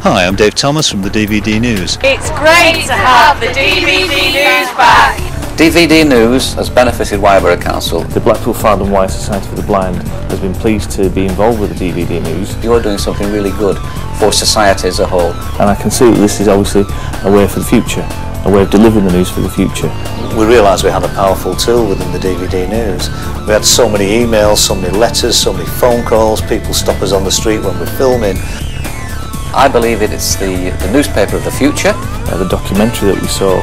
Hi, I'm Dave Thomas from the DVD News. It's great to have the DVD News back. DVD News has benefited Wyborough Council. The Blackpool Fard and Wire Society for the Blind has been pleased to be involved with the DVD News. You're doing something really good for society as a whole. And I can see that this is obviously a way for the future, a way of delivering the news for the future. We realised we had a powerful tool within the DVD News. We had so many emails, so many letters, so many phone calls, people stop us on the street when we're filming. I believe it's the newspaper of the future. The documentary that we saw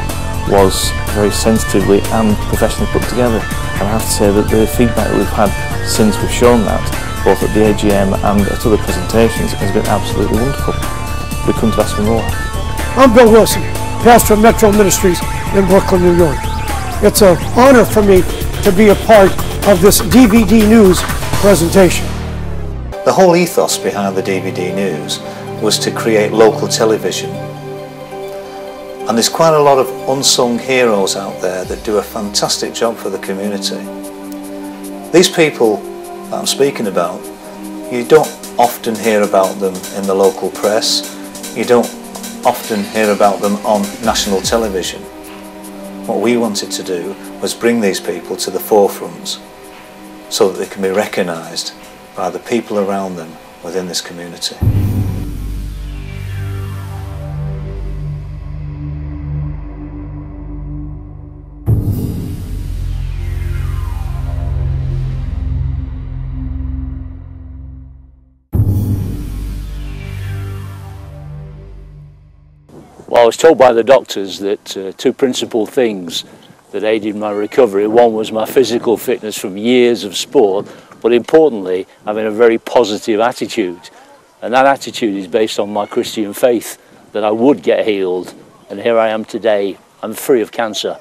was very sensitively and professionally put together, and I have to say that the feedback that we've had since we've shown that, both at the AGM and at other presentations, has been absolutely wonderful. We couldn't ask for more. I'm Bill Wilson, pastor of Metro Ministries in Brooklyn, New York. It's an honor for me to be a part of this DVD News presentation. The whole ethos behind the DVD News was to create local television. And there's quite a lot of unsung heroes out there that do a fantastic job for the community. These people that I'm speaking about, you don't often hear about them in the local press, you don't often hear about them on national television. What we wanted to do was bring these people to the forefront so that they can be recognised by the people around them within this community. Well, I was told by the doctors that two principal things that aided my recovery. One was my physical fitness from years of sport, but importantly, having a very positive attitude. And that attitude is based on my Christian faith that I would get healed. And here I am today, I'm free of cancer.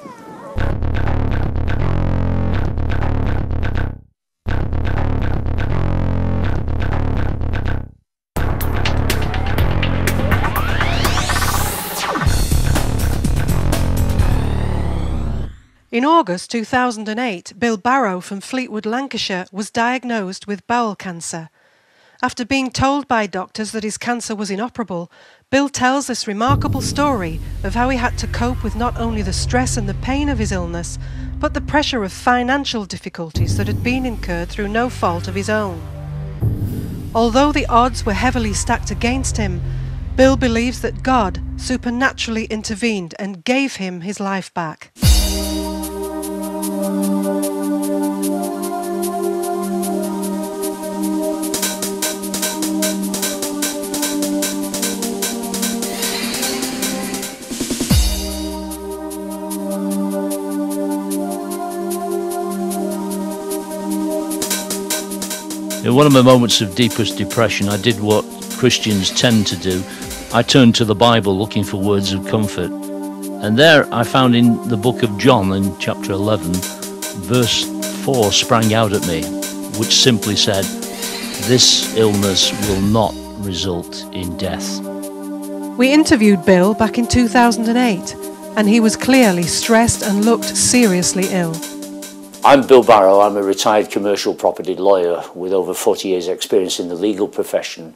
In August 2008, Bill Barrow from Fleetwood, Lancashire, was diagnosed with bowel cancer. After being told by doctors that his cancer was inoperable, Bill tells this remarkable story of how he had to cope with not only the stress and the pain of his illness, but the pressure of financial difficulties that had been incurred through no fault of his own. Although the odds were heavily stacked against him, Bill believes that God supernaturally intervened and gave him his life back. In one of my moments of deepest depression, I did what Christians tend to do. I turned to the Bible looking for words of comfort. And there I found in the book of John, in chapter 11, verse 4 sprang out at me, which simply said, "This illness will not result in death." We interviewed Bill back in 2008, and he was clearly stressed and looked seriously ill. I'm Bill Barrow. I'm a retired commercial property lawyer with over 40 years' experience in the legal profession.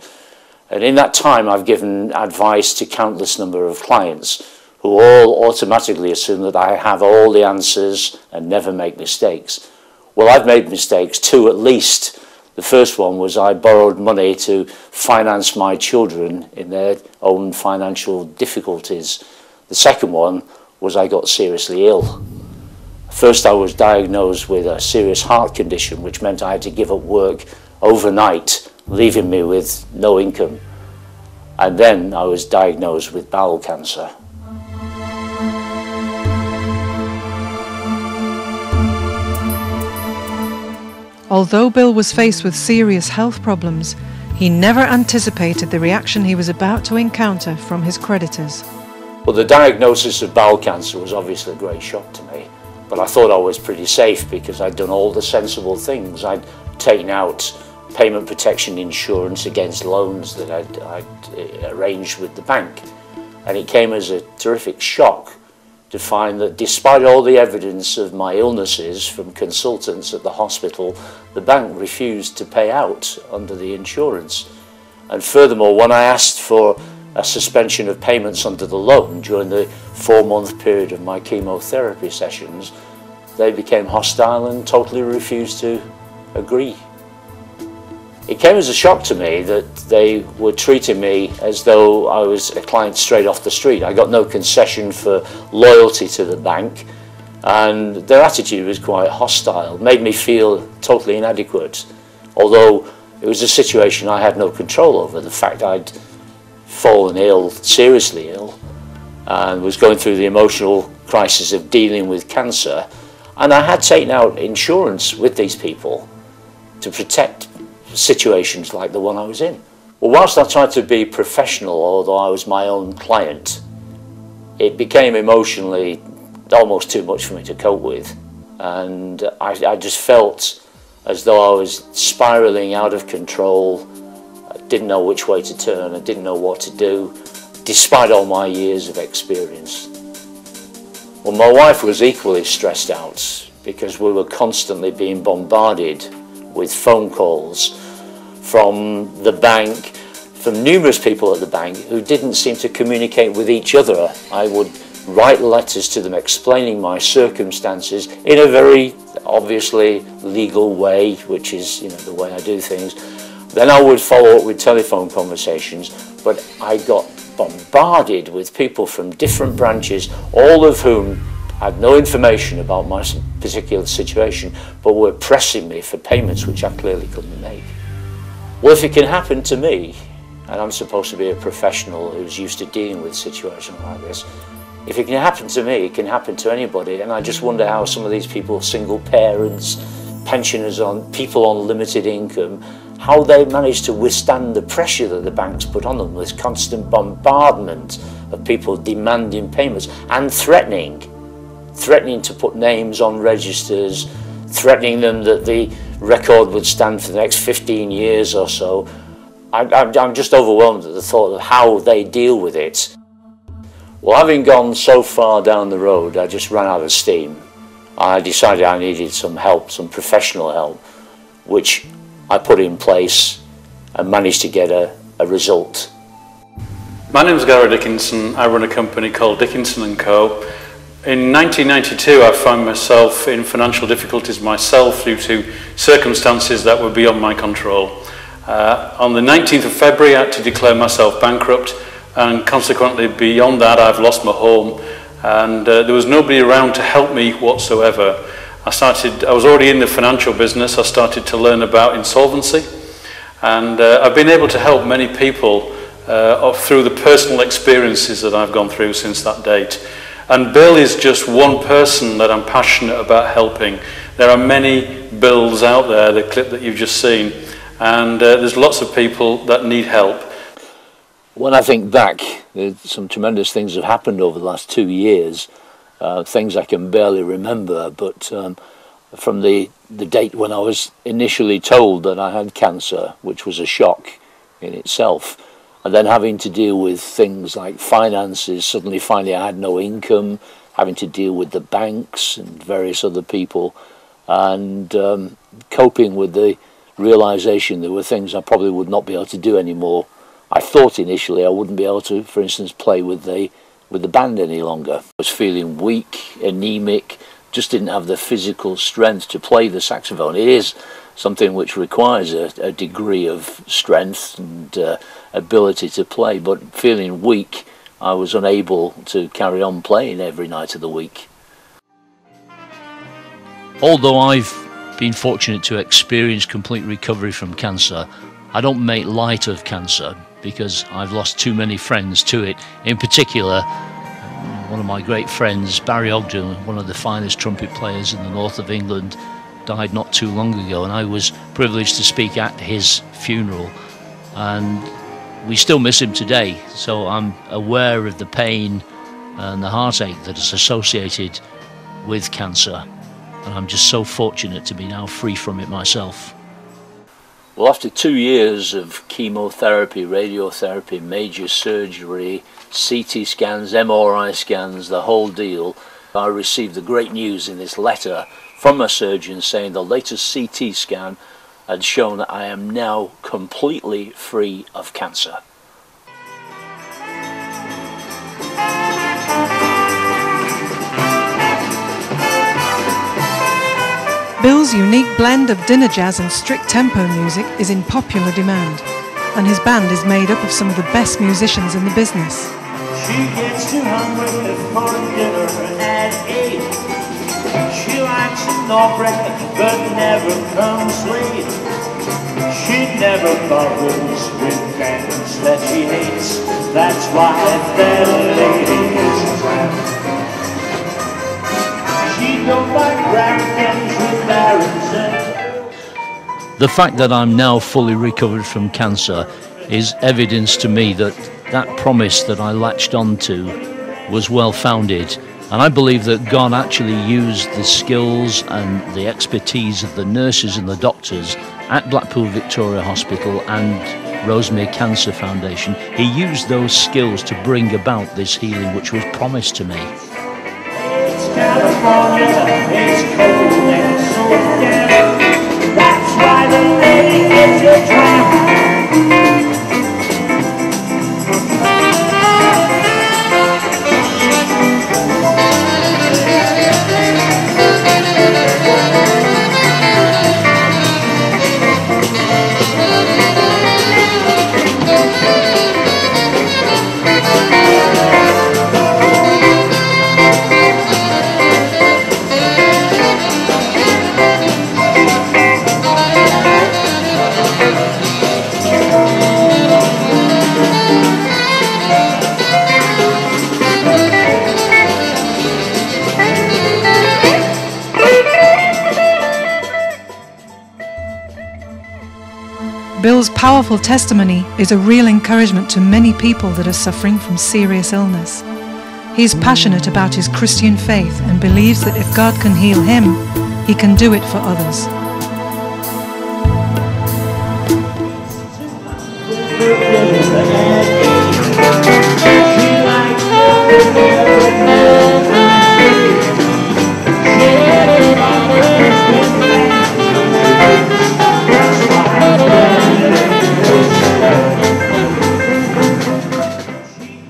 And in that time, I've given advice to countless number of clients who all automatically assume that I have all the answers and never make mistakes. Well, I've made mistakes, two at least. The first one was I borrowed money to finance my children in their own financial difficulties. The second one was I got seriously ill. First, I was diagnosed with a serious heart condition, which meant I had to give up work overnight, leaving me with no income. And then I was diagnosed with bowel cancer. Although Bill was faced with serious health problems, he never anticipated the reaction he was about to encounter from his creditors. Well, the diagnosis of bowel cancer was obviously a great shock to me, but I thought I was pretty safe because I'd done all the sensible things. I'd taken out payment protection insurance against loans that I'd arranged with the bank, and it came as a terrific shock to find that despite all the evidence of my illnesses from consultants at the hospital, the bank refused to pay out under the insurance. And furthermore, when I asked for a suspension of payments under the loan during the 4-month period of my chemotherapy sessions, they became hostile and totally refused to agree. It came as a shock to me that they were treating me as though I was a client straight off the street. I got no concession for loyalty to the bank, and their attitude was quite hostile, made me feel totally inadequate, although it was a situation I had no control over. The fact I'd fallen ill, seriously ill, and was going through the emotional crisis of dealing with cancer, and I had taken out insurance with these people to protect situations like the one I was in. Well, whilst I tried to be professional, although I was my own client, it became emotionally almost too much for me to cope with, and I just felt as though I was spiralling out of control. I didn't know which way to turn, I didn't know what to do, despite all my years of experience. Well, my wife was equally stressed out because we were constantly being bombarded with phone calls from the bank, from numerous people at the bank who didn't seem to communicate with each other. I would write letters to them explaining my circumstances in a very obviously legal way, which is, you know, the way I do things. Then I would follow up with telephone conversations, but I got bombarded with people from different branches, all of whom had no information about my particular situation, but were pressing me for payments which I clearly couldn't make. Well, if it can happen to me, and I'm supposed to be a professional who's used to dealing with situations like this, if it can happen to me, it can happen to anybody. And I just wonder how some of these people, single parents, pensioners, people on limited income, how they manage to withstand the pressure that the banks put on them, this constant bombardment of people demanding payments and threatening to put names on registers, threatening them that the record would stand for the next 15 years or so. I'm just overwhelmed at the thought of how they deal with it. Well, having gone so far down the road, I just ran out of steam. I decided I needed some help, some professional help, which I put in place and managed to get a result. My name is Barrow Dickinson. I run a company called Dickinson & Co. In 1992, I found myself in financial difficulties myself due to circumstances that were beyond my control. On the 19th of February, I had to declare myself bankrupt, and consequently beyond that I've lost my home, and there was nobody around to help me whatsoever. I was already in the financial business. I started to learn about insolvency, and I've been able to help many people through the personal experiences that I've gone through since that date. And Bill is just one person that I'm passionate about helping. There are many Bills out there, the clip that you've just seen, and there's lots of people that need help. When I think back, some tremendous things have happened over the last 2 years, things I can barely remember, but from the date when I was initially told that I had cancer, which was a shock in itself, and then having to deal with things like finances, suddenly finding I had no income, having to deal with the banks and various other people, and coping with the realization there were things I probably would not be able to do anymore. I thought initially I wouldn't be able to, for instance, play with the band any longer. I was feeling weak, anemic, just didn't have the physical strength to play the saxophone. It is something which requires a degree of strength and ability to play, but feeling weak, I was unable to carry on playing every night of the week. Although I've been fortunate to experience complete recovery from cancer, I don't make light of cancer because I've lost too many friends to it. In particular, one of my great friends, Barrow, one of the finest trumpet players in the north of England, died not too long ago, and I was privileged to speak at his funeral, and we still miss him today. So I'm aware of the pain and the heartache that is associated with cancer, and I'm just so fortunate to be now free from it myself. Well, after 2 years of chemotherapy, radiotherapy, major surgery, CT scans, MRI scans, the whole deal, I received the great news in this letter from a surgeon saying the latest CT scan had shown that I am now completely free of cancer. Bill's unique blend of dinner jazz and strict tempo music is in popular demand, and his band is made up of some of the best musicians in the business. She gets too hungry for dinner at 8. She likes no bread, but never comes late. She never bothers with friends that she hates. That's why that lady is trapped. She don't like rackets with barons and... The fact that I'm now fully recovered from cancer is evidence to me that that promise that I latched onto was well founded, and I believe that God actually used the skills and the expertise of the nurses and the doctors at Blackpool Victoria Hospital and Rosemary Cancer Foundation. He used those skills to bring about this healing which was promised to me. It's California, it's cold and so damp. That's why the lady is a tramp. Bill's powerful testimony is a real encouragement to many people that are suffering from serious illness. He is passionate about his Christian faith and believes that if God can heal him, he can do it for others.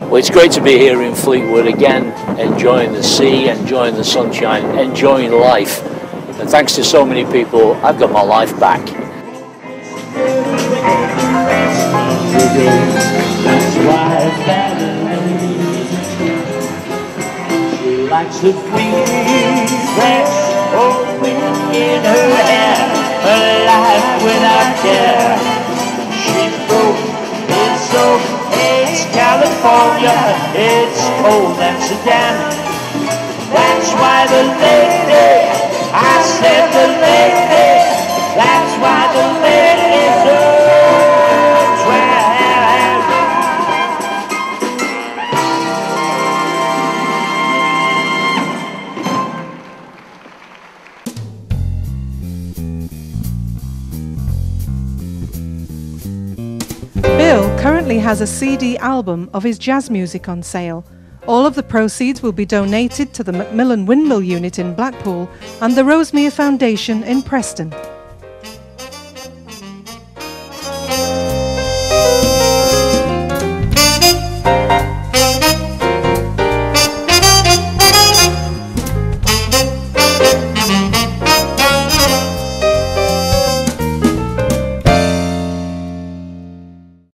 Well, it's great to be here in Fleetwood again, enjoying the sea, enjoying the sunshine, enjoying life. And thanks to so many people, I've got my life back. She likes the free, fresh, old wind in her hair, a life without care. She's broke, it's so. It's California, it's cold Amsterdam. That's why the lady, I said the lady, that's why the lady is a tramp. Bill currently has a CD album of his jazz music on sale. All of the proceeds will be donated to the Macmillan Windmill Unit in Blackpool and the Rosemere Foundation in Preston.